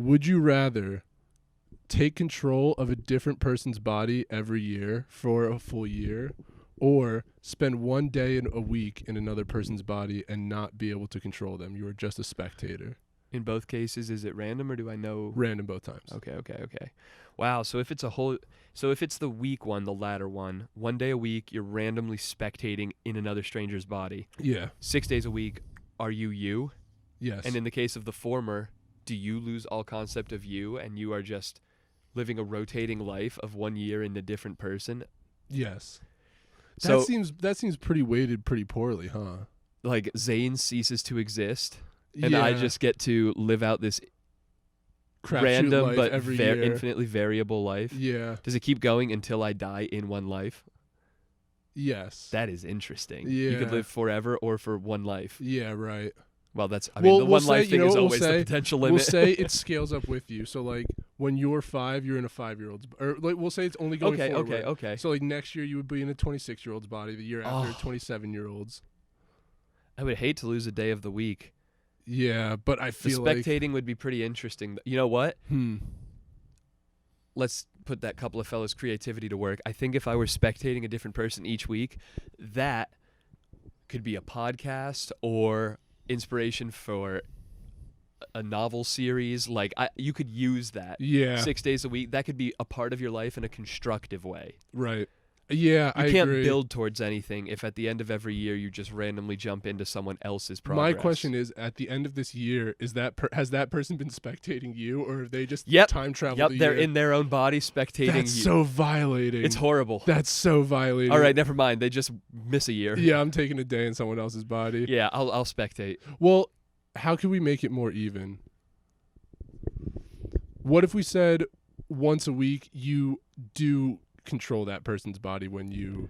Would you rather take control of a different person's body every year for a full year, or spend one day in a week in another person's body and not be able to control them? You are just a spectator. In both cases, is it random or do I know? Random both times. Okay. Wow. So if it's the week one, the latter one day a week, you're randomly spectating in another stranger's body. Yeah. 6 days a week, are you? Yes. And in the case of the former, do you lose all concept of you and you are just living a rotating life of 1 year in a different person? Yes. So that seems pretty weighted pretty poorly, huh? like Zane ceases to exist and I just get to live out this crapshoot random life but every year. infinitely variable life. Yeah. Does it keep going until I die in one life? Yes. That is interesting. Yeah. You could live forever or for one life. Yeah, right. Well, that's, I Well, mean, the we'll one say- life you thing know is what we'll always say? the potential limit. We'll say it scales up with you. So, like, when you're 5, you're in a 5-year-old's... Or, like, we'll say it's only going forward. Okay. So, like, next year you would be in a 26-year-old's body. The year after, Oh. 27-year-old's. I would hate to lose a day of the week. Yeah, but I The feel like... spectating would be pretty interesting. You know what? Hmm. Let's put that couple of fellas' creativity to work. I think if I were spectating a different person each week, that could be a podcast or inspiration for a novel series. Like, you could use that. Yeah, 6 days a week. That could be a part of your life in a constructive way. right. Yeah, You I can't agree. build towards anything if at the end of every year you just randomly jump into someone else's progress. My question is, at the end of this year, has that person been spectating you, or have they just Yep. time traveled? Yep, a they're year? in their own body spectating That's you. so violating. It's horrible. That's so violating. All right, never mind. They just miss a year. Yeah, I'm taking a day in someone else's body. Yeah, I'll spectate. Well, how can we make it more even? What if we said once a week you do control that person's body when you...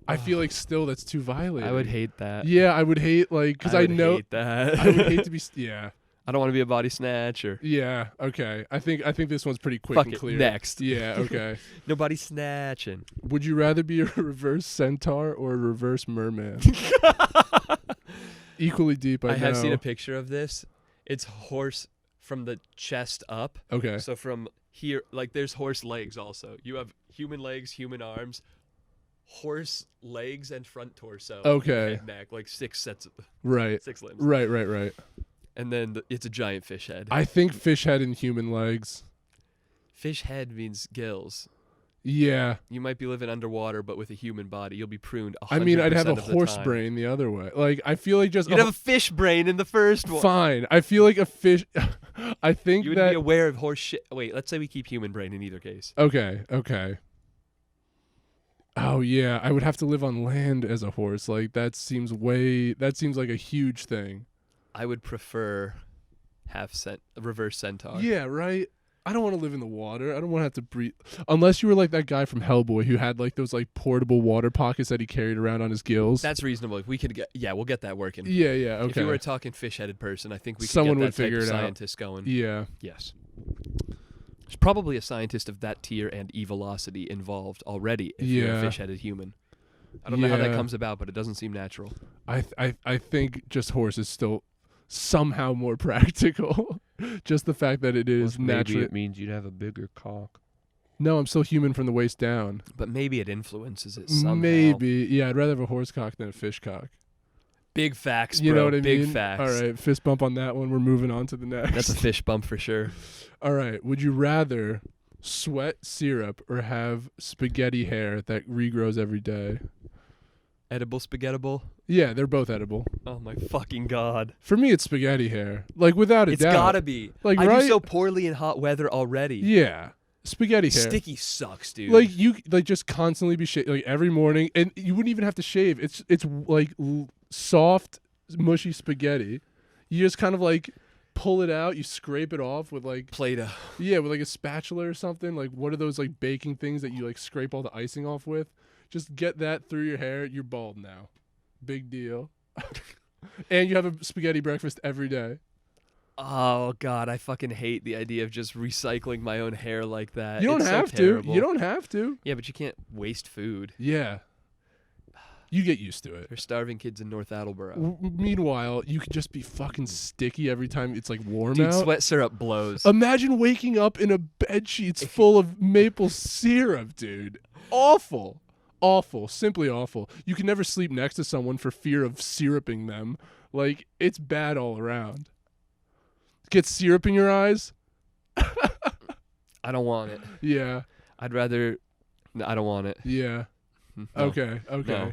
I feel like still that's too violating. I would hate that. Yeah, I would hate, like, because I would know... hate that. I would hate to be... Yeah. I don't want to be a body snatcher. Yeah, okay. I think this one's pretty quick Fuck and it. clear. Next. Yeah, okay. No body snatching. Would you rather be a reverse centaur or a reverse merman? Equally deep, I know. have seen a picture of this. It's horse from the chest up. Okay. So from here, like, there's horse legs also. You have human legs, human arms, horse legs, and front torso. Okay. Head, neck, like 6 sets of Right. 6 limbs. Right. And then it's a giant fish head. I think fish head and human legs. Fish head means gills. Yeah. You might be living underwater, but with a human body, you'll be pruned 100% I mean, I'd have a of the horse time. brain the other way. Like, I feel like just... You'd have a fish brain in the first one. Fine. I feel like a fish... I think You would that... be aware of horse shit. Wait, let's say we keep human brain in either case. Okay. Oh, yeah. I would have to live on land as a horse. Like, that seems like a huge thing. I would prefer reverse centaur. Yeah, right? I don't want to live in the water. I don't want to have to breathe. Unless you were like that guy from Hellboy who had like those like portable water pockets that he carried around on his gills. That's reasonable. If we could we'll get that working. Yeah, okay. If you were a talking fish-headed person, I think we could Someone get would that type figure of it out. scientist going. Yeah. Yes. There's probably a scientist of that tier and evilocity involved already if you're a Yeah. fish-headed human. I don't know how that Yeah. comes about, but it doesn't seem natural. I think just horse is still somehow more practical. Just the fact that it is Maybe natural. it means you'd have a bigger cock. No, I'm still human from the waist down. But maybe it influences it somehow. Maybe. Yeah, I'd rather have a horse cock than a fish cock. Big facts, bro. You know what I Big mean? facts. All right, fist bump on that one. We're moving on to the next. That's a fish bump for sure. All right. Would you rather sweat syrup or have spaghetti hair that regrows every day? Edible spaghettable? Yeah, they're both edible. Oh my fucking god. For me, it's spaghetti hair. Like, without a It's doubt. gotta be. Like, I right? do so poorly in hot weather already. Yeah. Spaghetti hair. Sticky sucks, dude. Like, you like just constantly be like every morning, and you wouldn't even have to shave. It's like soft, mushy spaghetti. You just kind of like pull it out, you scrape it off with like Play-Doh. with like a spatula or something. Like, what are those like baking things that you like scrape all the icing off with? Just get that through your hair. You're bald now. Big deal. And you have a spaghetti breakfast every day. Oh god, I fucking hate the idea of just recycling my own hair like that. You don't It's so have to. terrible. You don't have to. Yeah, but you can't waste food. Yeah. You get used to it. There's starving kids in North Attleboro. Meanwhile, you could just be fucking sticky every time it's like warm Dude, out. sweat syrup blows. Imagine waking up in a bed sheets full of maple syrup, dude. Awful. Awful. Simply awful. You can never sleep next to someone for fear of syruping them. Like, it's bad all around. Get syrup in your eyes? I don't want it. Yeah. I'd rather. No, I don't want it. Yeah. No. Okay. No.